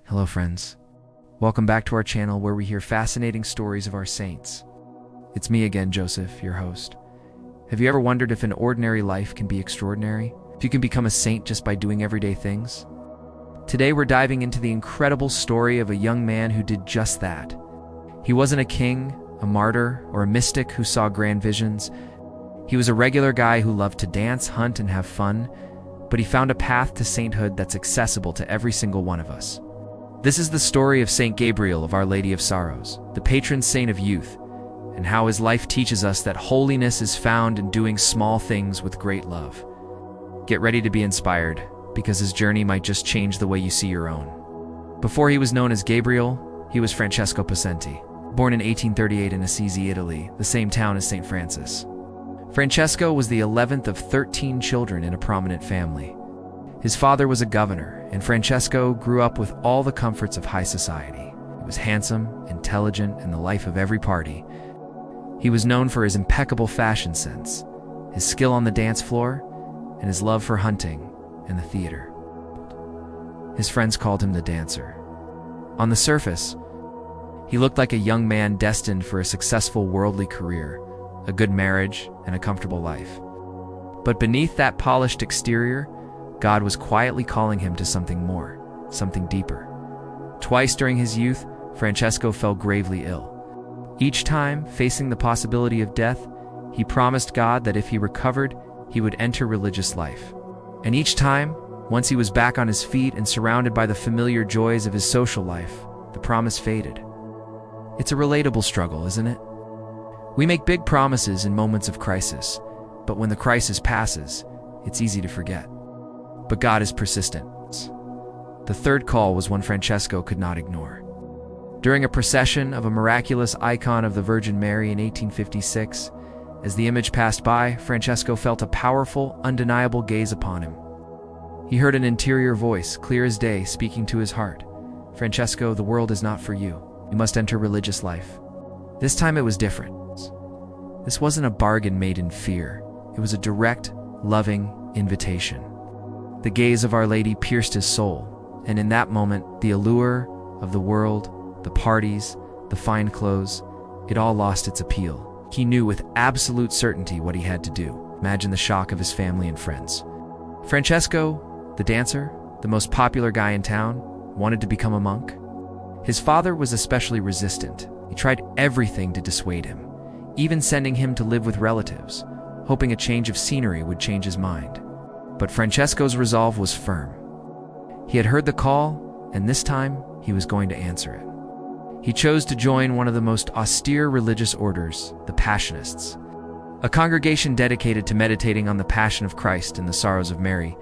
Hello friends, welcome back to our channel where we hear fascinating stories of our saints. It's me again, Joseph, your host. Have you ever wondered if an ordinary life can be extraordinary? If you can become a saint just by doing everyday things? Today we're diving into the incredible story of a young man who did just that. He wasn't a king, a martyr, or a mystic who saw grand visions. He was a regular guy who loved to dance, hunt, and have fun, but he found a path to sainthood that's accessible to every single one of us. This is the story of Saint Gabriel of Our Lady of Sorrows, the patron saint of youth, and how his life teaches us that holiness is found in doing small things with great love. Get ready to be inspired, because his journey might just change the way you see your own. Before he was known as Gabriel, he was Francesco Possenti, born in 1838 in Assisi, Italy, the same town as St. Francis. Francesco was the 11th of 13 children in a prominent family. His father was a governor, and Francesco grew up with all the comforts of high society. He was handsome, intelligent, and the life of every party. He was known for his impeccable fashion sense, his skill on the dance floor, and his love for hunting and the theater. His friends called him the dancer. On the surface, he looked like a young man destined for a successful worldly career, a good marriage, and a comfortable life. But beneath that polished exterior, God was quietly calling him to something more, something deeper. Twice during his youth, Francesco fell gravely ill. Each time, facing the possibility of death, he promised God that if he recovered, he would enter religious life. And each time, once he was back on his feet and surrounded by the familiar joys of his social life, the promise faded. It's a relatable struggle, isn't it? We make big promises in moments of crisis, but when the crisis passes, it's easy to forget. But God is persistent. The third call was one Francesco could not ignore. During a procession of a miraculous icon of the Virgin Mary in 1856, as the image passed by, Francesco felt a powerful, undeniable gaze upon him. He heard an interior voice, clear as day, speaking to his heart. "Francesco, the world is not for you. You must enter religious life." This time it was different. This wasn't a bargain made in fear. It was a direct, loving invitation. The gaze of Our Lady pierced his soul, and in that moment, the allure of the world, the parties, the fine clothes, it all lost its appeal. He knew with absolute certainty what he had to do. Imagine the shock of his family and friends. Francesco, the dancer, the most popular guy in town, wanted to become a monk. His father was especially resistant. He tried everything to dissuade him, even sending him to live with relatives, hoping a change of scenery would change his mind. But Francesco's resolve was firm. He had heard the call, and this time he was going to answer it. He chose to join one of the most austere religious orders, the Passionists, a congregation dedicated to meditating on the Passion of Christ and the sorrows of Mary.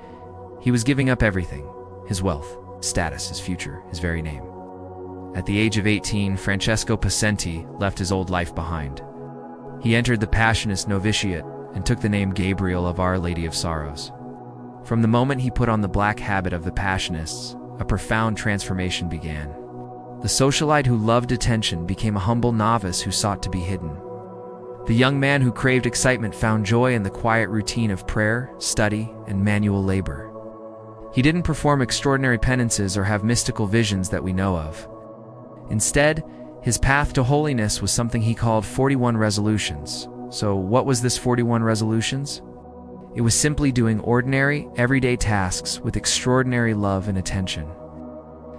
He was giving up everything: his wealth, status, his future, his very name. At the age of 18, Francesco Possenti left his old life behind. He entered the Passionist novitiate and took the name Gabriel of Our Lady of Sorrows. From the moment he put on the black habit of the Passionists, a profound transformation began. The socialite who loved attention became a humble novice who sought to be hidden. The young man who craved excitement found joy in the quiet routine of prayer, study, and manual labor. He didn't perform extraordinary penances or have mystical visions that we know of. Instead, his path to holiness was something he called 41 resolutions. So what was this 41 resolutions? It was simply doing ordinary, everyday tasks with extraordinary love and attention.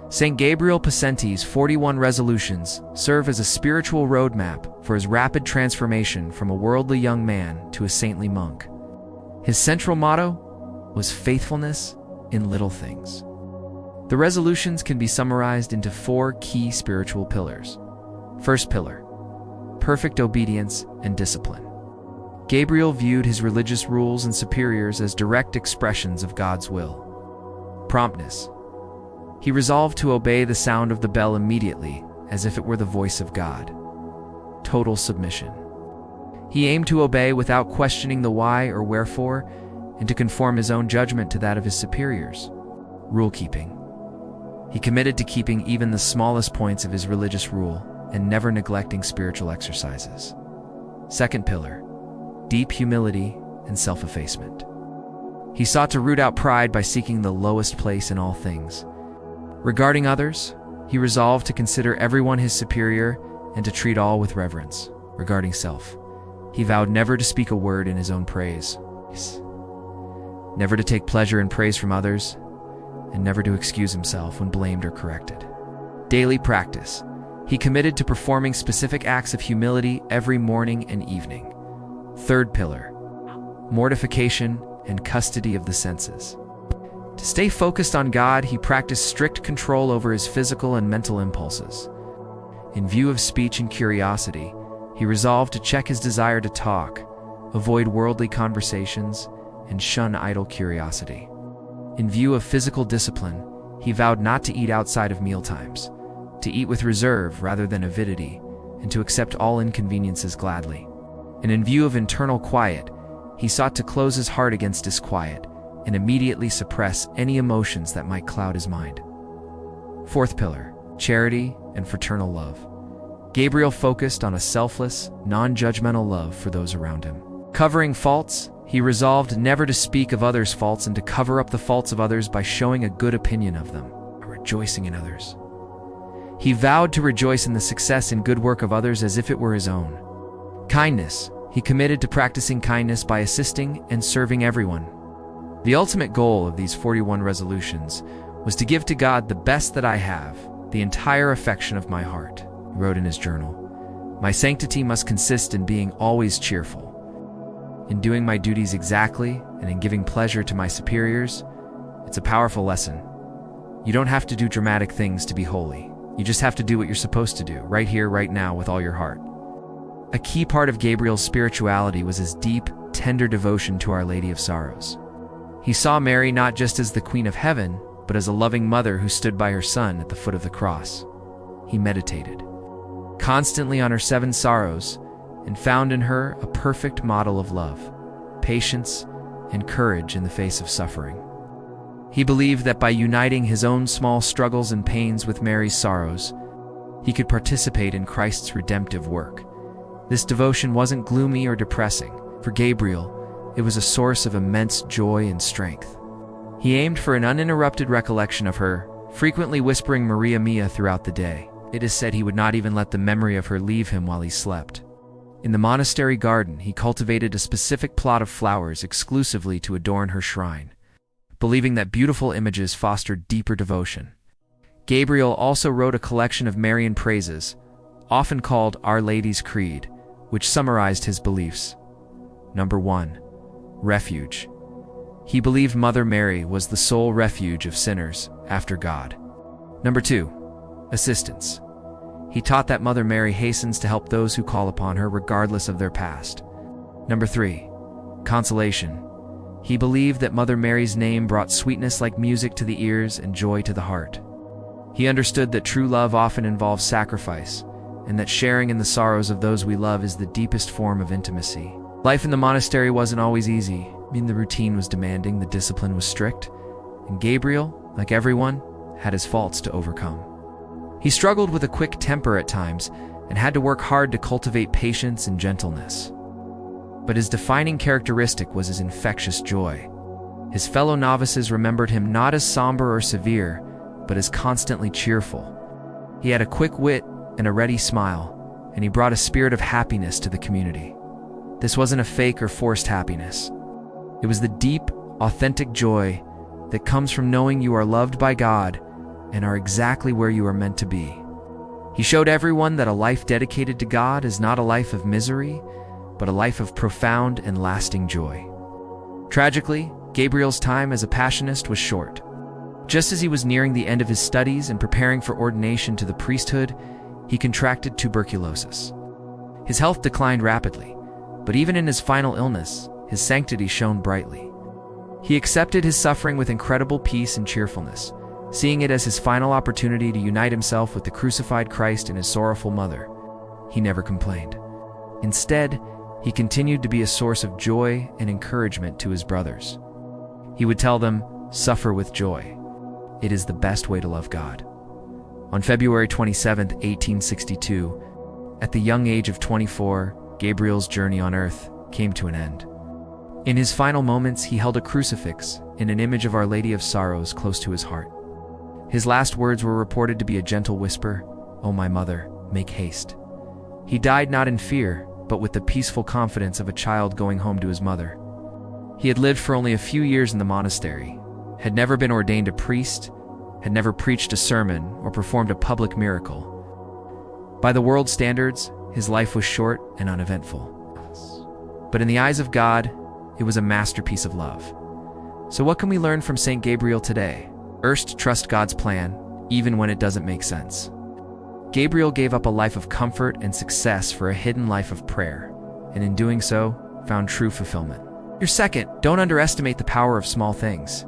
Saint Gabriel Possenti's 41 resolutions serve as a spiritual roadmap for his rapid transformation from a worldly young man to a saintly monk. His central motto was faithfulness in little things. The resolutions can be summarized into 4 key spiritual pillars. First pillar: perfect obedience and discipline. Gabriel viewed his religious rules and superiors as direct expressions of God's will. Promptness. He resolved to obey the sound of the bell immediately, as if it were the voice of God. Total submission. He aimed to obey without questioning the why or wherefore, and to conform his own judgment to that of his superiors. Rule-keeping. He committed to keeping even the smallest points of his religious rule and never neglecting spiritual exercises. Second pillar: deep humility and self-effacement. He sought to root out pride by seeking the lowest place in all things. Regarding others, He resolved to consider everyone his superior and to treat all with reverence. Regarding self, he vowed never to speak a word in his own praise, never to take pleasure in praise from others, and never to excuse himself when blamed or corrected. Daily practice. He committed to performing specific acts of humility every morning and evening. Third pillar, mortification and custody of the senses. To stay focused on God, he practiced strict control over his physical and mental impulses. In view of speech and curiosity, he resolved to check his desire to talk, avoid worldly conversations, and shun idle curiosity. In view of physical discipline, he vowed not to eat outside of mealtimes, to eat with reserve rather than avidity, and to accept all inconveniences gladly. And in view of internal quiet, he sought to close his heart against disquiet and immediately suppress any emotions that might cloud his mind. Fourth pillar, charity and fraternal love. Gabriel focused on a selfless, non-judgmental love for those around him. Covering faults, he resolved never to speak of others' faults and to cover up the faults of others by showing a good opinion of them, or rejoicing in others. He vowed to rejoice in the success and good work of others as if it were his own. Kindness. He committed to practicing kindness by assisting and serving everyone. The ultimate goal of these 41 resolutions was to give to God the best that I have, the entire affection of my heart. He wrote in his journal, "My sanctity must consist in being always cheerful, in doing my duties exactly, and in giving pleasure to my superiors." It's a powerful lesson. You don't have to do dramatic things to be holy. You just have to do what you're supposed to do, right here, right now, with all your heart. A key part of Gabriel's spirituality was his deep, tender devotion to Our Lady of Sorrows. He saw Mary not just as the Queen of Heaven, but as a loving mother who stood by her son at the foot of the cross. He meditated constantly on her 7 sorrows and found in her a perfect model of love, patience, and courage in the face of suffering. He believed that by uniting his own small struggles and pains with Mary's sorrows, he could participate in Christ's redemptive work. This devotion wasn't gloomy or depressing. For Gabriel, it was a source of immense joy and strength. He aimed for an uninterrupted recollection of her, frequently whispering Maria Mia throughout the day. It is said he would not even let the memory of her leave him while he slept. In the monastery garden, he cultivated a specific plot of flowers exclusively to adorn her shrine, believing that beautiful images fostered deeper devotion. Gabriel also wrote a collection of Marian praises, often called Our Lady's Creed, which summarized his beliefs. Number 1. Refuge. He believed Mother Mary was the sole refuge of sinners after God. Number 2. Assistance. He taught that Mother Mary hastens to help those who call upon her regardless of their past. Number 3. Consolation. He believed that Mother Mary's name brought sweetness like music to the ears and joy to the heart. He understood that true love often involves sacrifice, and that sharing in the sorrows of those we love is the deepest form of intimacy. Life in the monastery wasn't always easy. The routine was demanding, the discipline was strict, and Gabriel, like everyone, had his faults to overcome. He struggled with a quick temper at times and had to work hard to cultivate patience and gentleness. But his defining characteristic was his infectious joy. His fellow novices remembered him not as somber or severe, but as constantly cheerful. He had a quick wit and a ready smile, and he brought a spirit of happiness to the community. This wasn't a fake or forced happiness. It was the deep, authentic joy that comes from knowing you are loved by God and are exactly where you are meant to be. He showed everyone that a life dedicated to God is not a life of misery, but a life of profound and lasting joy. Tragically, Gabriel's time as a Passionist was short. Just as he was nearing the end of his studies and preparing for ordination to the priesthood, he contracted tuberculosis. His health declined rapidly, but even in his final illness, his sanctity shone brightly. He accepted his suffering with incredible peace and cheerfulness, seeing it as his final opportunity to unite himself with the crucified Christ and his sorrowful mother. He never complained. Instead, he continued to be a source of joy and encouragement to his brothers. He would tell them, "Suffer with joy. It is the best way to love God." On February 27, 1862, at the young age of 24, Gabriel's journey on earth came to an end. In his final moments, he held a crucifix and an image of Our Lady of Sorrows close to his heart. His last words were reported to be a gentle whisper, "Oh, my mother, make haste." He died not in fear, but with the peaceful confidence of a child going home to his mother. He had lived for only a few years in the monastery, had never been ordained a priest, had never preached a sermon or performed a public miracle. By the world's standards, his life was short and uneventful. But in the eyes of God, it was a masterpiece of love. So what can we learn from Saint Gabriel today? First, trust God's plan, even when it doesn't make sense. Gabriel gave up a life of comfort and success for a hidden life of prayer, and in doing so, found true fulfillment. Your second, don't underestimate the power of small things.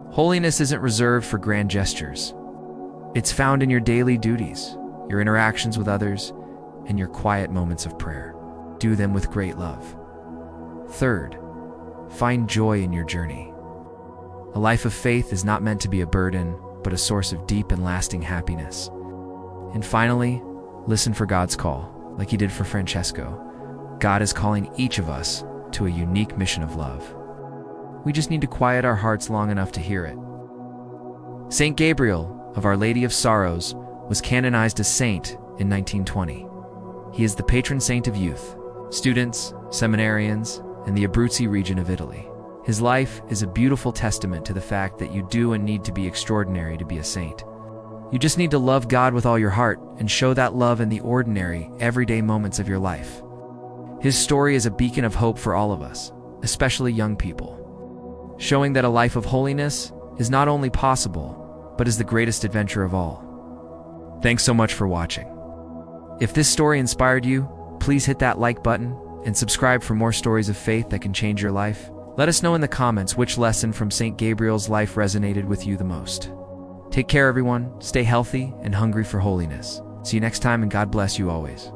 Holiness isn't reserved for grand gestures. It's found in your daily duties, your interactions with others, and your quiet moments of prayer. Do them with great love. Third, find joy in your journey. A life of faith is not meant to be a burden, but a source of deep and lasting happiness. And finally, listen for God's call, like he did for Francesco. God is calling each of us to a unique mission of love. We just need to quiet our hearts long enough to hear it. Saint Gabriel, of Our Lady of Sorrows, was canonized as saint in 1920. He is the patron saint of youth, students, seminarians, and the Abruzzi region of Italy. His life is a beautiful testament to the fact that you do and need to be extraordinary to be a saint. You just need to love God with all your heart and show that love in the ordinary, everyday moments of your life. His story is a beacon of hope for all of us, especially young people, showing that a life of holiness is not only possible, but is the greatest adventure of all. Thanks so much for watching. If this story inspired you, please hit that like button and subscribe for more stories of faith that can change your life. Let us know in the comments which lesson from Saint Gabriel's life resonated with you the most. Take care, everyone. Stay healthy and hungry for holiness. See you next time, and God bless you always.